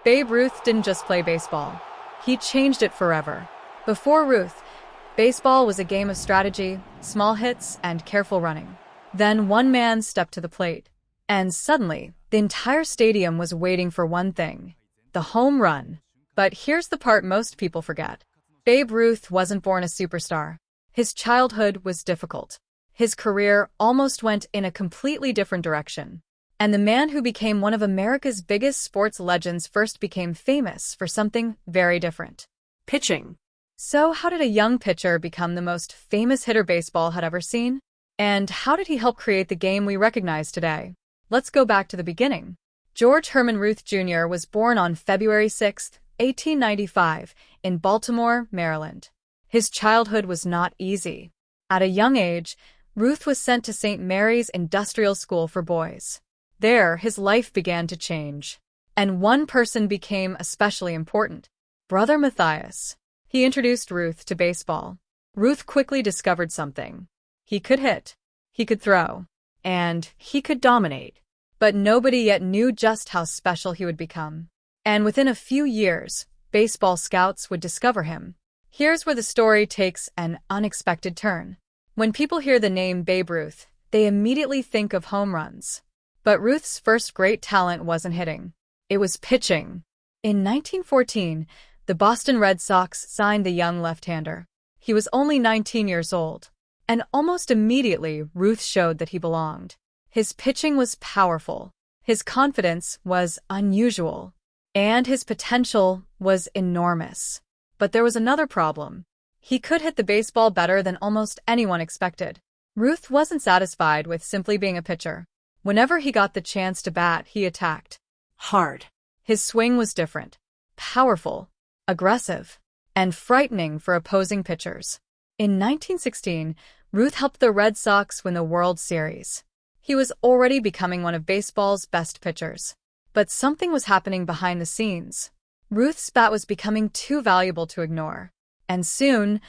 Babe Ruth didn't just play baseball. He changed it forever. Before Ruth, baseball was a game of strategy, small hits, and careful running. Then one man stepped to the plate, and suddenly, the entire stadium was waiting for one thing: the home run. But here's the part most people forget. Babe Ruth wasn't born a superstar. His childhood was difficult. His career almost went in a completely different direction. And the man who became one of America's biggest sports legends first became famous for something very different: Pitching. So how did a young pitcher become the most famous hitter baseball had ever seen? And how did he help create the game we recognize today? Let's go back to the beginning. George Herman Ruth Jr. was born on February 6, 1895, in Baltimore, Maryland. His childhood was not easy. At a young age, Ruth was sent to St. Mary's Industrial School for Boys. There, his life began to change. And one person became especially important: Brother Matthias. He introduced Ruth to baseball. Ruth quickly discovered something. He could hit, he could throw, and he could dominate. But nobody yet knew just how special he would become. And within a few years, baseball scouts would discover him. Here's where the story takes an unexpected turn. When people hear the name Babe Ruth, they immediately think of home runs. But Ruth's first great talent wasn't hitting. It was pitching. In 1914, the Boston Red Sox signed the young left-hander. He was only 19 years old. And almost immediately, Ruth showed that he belonged. His pitching was powerful. His confidence was unusual. And his potential was enormous. But there was another problem. He could hit the baseball better than almost anyone expected. Ruth wasn't satisfied with simply being a pitcher. Whenever he got the chance to bat, he attacked. Hard. His swing was different, powerful, aggressive, and frightening for opposing pitchers. In 1916, Ruth helped the Red Sox win the World Series. He was already becoming one of baseball's best pitchers. But something was happening behind the scenes. Ruth's bat was becoming too valuable to ignore. And soon,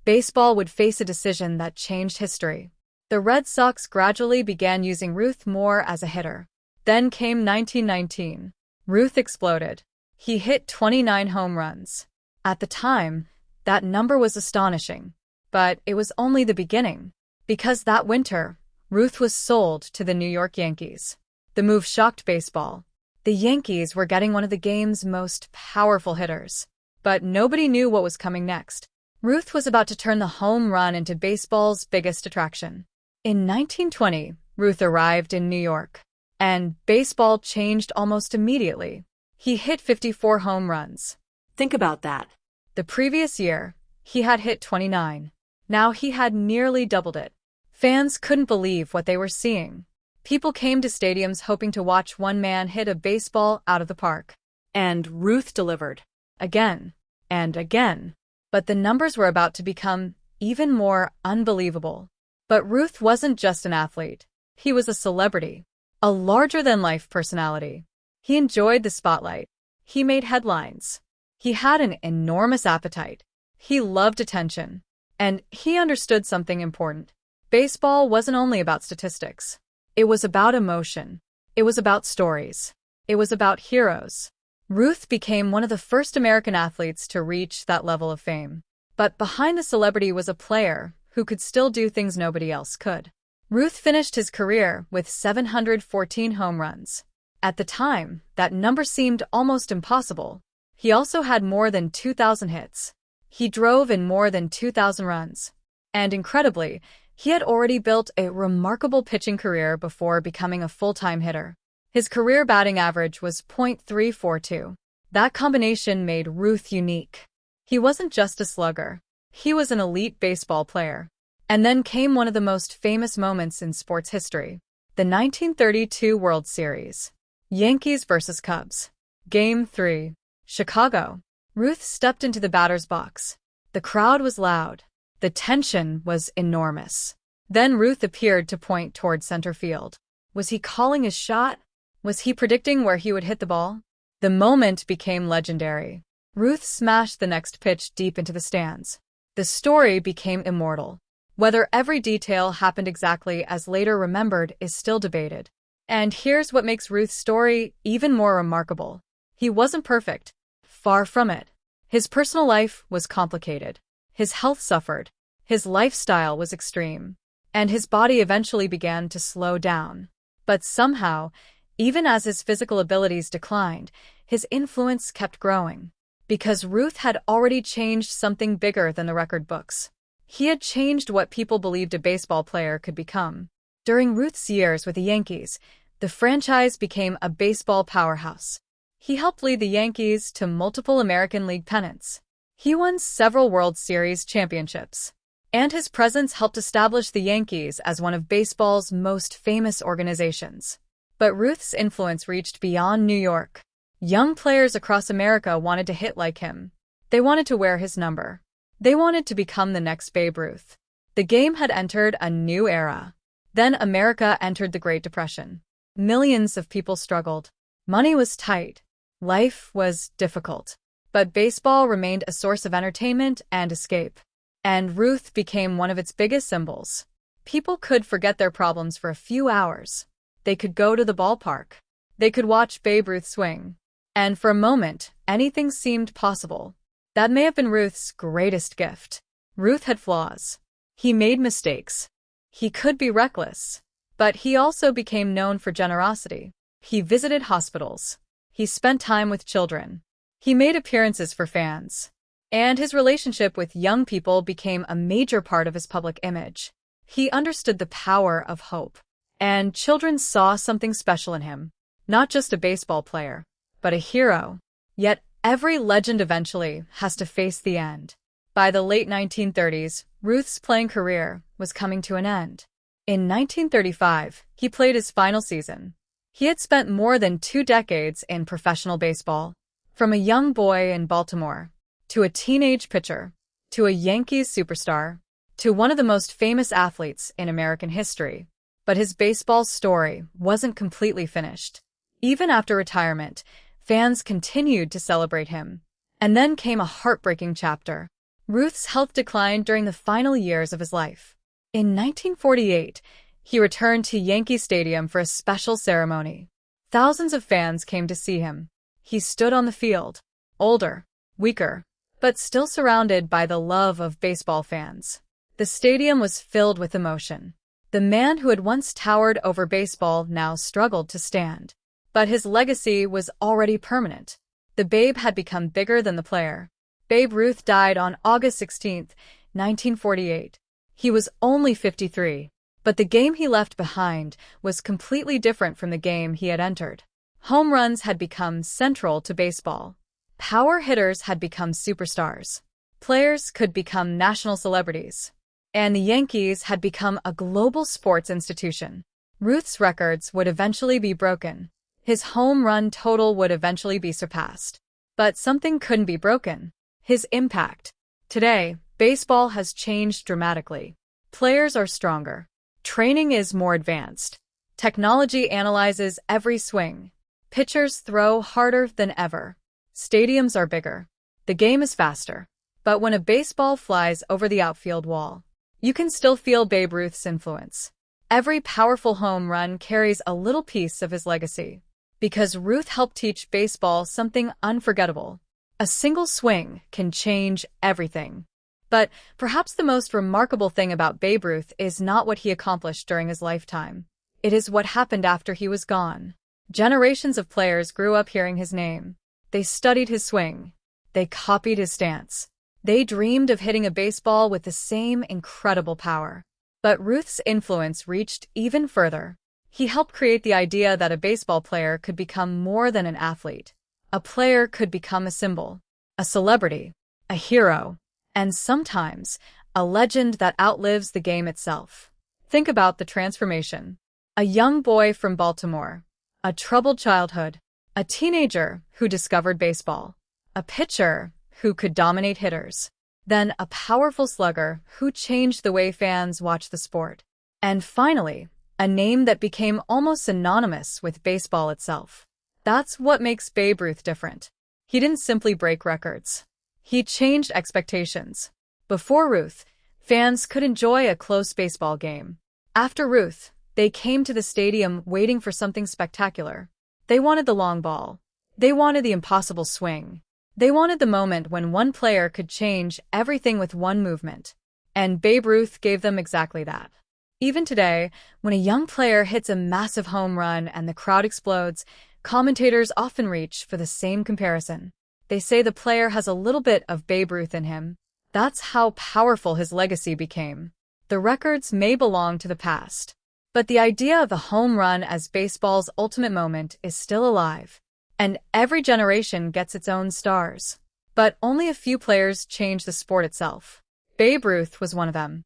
baseball would face a decision that changed history. The Red Sox gradually began using Ruth more as a hitter. Then came 1919. Ruth exploded. He hit 29 home runs. At the time, that number was astonishing. But it was only the beginning. Because that winter, Ruth was sold to the New York Yankees. The move shocked baseball. The Yankees were getting one of the game's most powerful hitters. But nobody knew what was coming next. Ruth was about to turn the home run into baseball's biggest attraction. In 1920, Ruth arrived in New York. And baseball changed almost immediately. He hit 54 home runs. Think about that. The previous year, he had hit 29. Now he had nearly doubled it. Fans couldn't believe what they were seeing. People came to stadiums hoping to watch one man hit a baseball out of the park. And Ruth delivered. Again and again. But the numbers were about to become even more unbelievable. But Ruth wasn't just an athlete. He was a celebrity, a larger-than-life personality. He enjoyed the spotlight. He made headlines. He had an enormous appetite. He loved attention. And he understood something important. Baseball wasn't only about statistics. It was about emotion. It was about stories. It was about heroes. Ruth became one of the first American athletes to reach that level of fame. But behind the celebrity was a player who could still do things nobody else could. Ruth finished his career with 714 home runs. At the time, that number seemed almost impossible. He also had more than 2,000 hits. He drove in more than 2,000 runs. And incredibly, he had already built a remarkable pitching career before becoming a full-time hitter. His career batting average was .342. That combination made Ruth unique. He wasn't just a slugger. He was an elite baseball player. And then came one of the most famous moments in sports history: the 1932 World Series. Yankees vs. Cubs. Game 3. Chicago. Ruth stepped into the batter's box. The crowd was loud. The tension was enormous. Then Ruth appeared to point toward center field. Was he calling his shot? Was he predicting where he would hit the ball? The moment became legendary. Ruth smashed the next pitch deep into the stands. The story became immortal. Whether every detail happened exactly as later remembered is still debated. And here's what makes Ruth's story even more remarkable. He wasn't perfect. Far from it. His personal life was complicated. His health suffered. His lifestyle was extreme. And his body eventually began to slow down. But somehow, even as his physical abilities declined, his influence kept growing. Because Ruth had already changed something bigger than the record books. He had changed what people believed a baseball player could become. During Ruth's years with the Yankees, the franchise became a baseball powerhouse. He helped lead the Yankees to multiple American League pennants. He won several World Series championships. And his presence helped establish the Yankees as one of baseball's most famous organizations. But Ruth's influence reached beyond New York. Young players across America wanted to hit like him. They wanted to wear his number. They wanted to become the next Babe Ruth. The game had entered a new era. Then America entered the Great Depression. Millions of people struggled. Money was tight. Life was difficult. But baseball remained a source of entertainment and escape. And Ruth became one of its biggest symbols. People could forget their problems for a few hours. They could go to the ballpark. They could watch Babe Ruth swing. And for a moment, anything seemed possible. That may have been Ruth's greatest gift. Ruth had flaws. He made mistakes. He could be reckless. But he also became known for generosity. He visited hospitals. He spent time with children. He made appearances for fans. And his relationship with young people became a major part of his public image. He understood the power of hope. And children saw something special in him. Not just a baseball player, but a hero. Yet every legend eventually has to face the end. By the late 1930s, Ruth's playing career was coming to an end. In 1935, he played his final season. He had spent more than 2 decades in professional baseball. From a young boy in Baltimore, to a teenage pitcher, to a Yankees superstar, to one of the most famous athletes in American history. But his baseball story wasn't completely finished. Even after retirement, fans continued to celebrate him. And then came a heartbreaking chapter. Ruth's health declined during the final years of his life. In 1948, he returned to Yankee Stadium for a special ceremony. Thousands of fans came to see him. He stood on the field, older, weaker, but still surrounded by the love of baseball fans. The stadium was filled with emotion. The man who had once towered over baseball now struggled to stand. But his legacy was already permanent. The Babe had become bigger than the player. Babe Ruth died on August 16, 1948. He was only 53. But the game he left behind was completely different from the game he had entered. Home runs had become central to baseball. Power hitters had become superstars. Players could become national celebrities. And the Yankees had become a global sports institution. Ruth's records would eventually be broken. His home run total would eventually be surpassed. But something couldn't be broken. His impact. Today, baseball has changed dramatically. Players are stronger. Training is more advanced. Technology analyzes every swing. Pitchers throw harder than ever. Stadiums are bigger. The game is faster. But when a baseball flies over the outfield wall, you can still feel Babe Ruth's influence. Every powerful home run carries a little piece of his legacy. Because Ruth helped teach baseball something unforgettable. A single swing can change everything. But perhaps the most remarkable thing about Babe Ruth is not what he accomplished during his lifetime. It is what happened after he was gone. Generations of players grew up hearing his name. They studied his swing. They copied his stance. They dreamed of hitting a baseball with the same incredible power. But Ruth's influence reached even further. He helped create the idea that a baseball player could become more than an athlete. A player could become a symbol, a celebrity, a hero, and sometimes a legend that outlives the game itself. Think about the transformation. A young boy from Baltimore, a troubled childhood, a teenager who discovered baseball, a pitcher who could dominate hitters, then a powerful slugger who changed the way fans watch the sport, and finally, a name that became almost synonymous with baseball itself. That's what makes Babe Ruth different. He didn't simply break records. He changed expectations. Before Ruth, fans could enjoy a close baseball game. After Ruth, they came to the stadium waiting for something spectacular. They wanted the long ball. They wanted the impossible swing. They wanted the moment when one player could change everything with one movement. And Babe Ruth gave them exactly that. Even today, when a young player hits a massive home run and the crowd explodes, commentators often reach for the same comparison. They say the player has a little bit of Babe Ruth in him. That's how powerful his legacy became. The records may belong to the past, but the idea of the home run as baseball's ultimate moment is still alive. And every generation gets its own stars. But only a few players change the sport itself. Babe Ruth was one of them.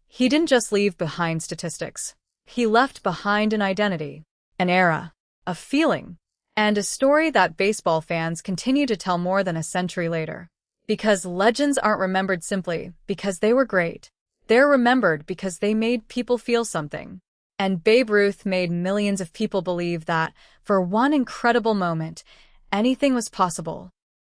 He didn't just leave behind statistics. He left behind an identity, an era, a feeling, and a story that baseball fans continue to tell more than a century later. Because legends aren't remembered simply because they were great. They're remembered because they made people feel something. And Babe Ruth made millions of people believe that, for one incredible moment, anything was possible.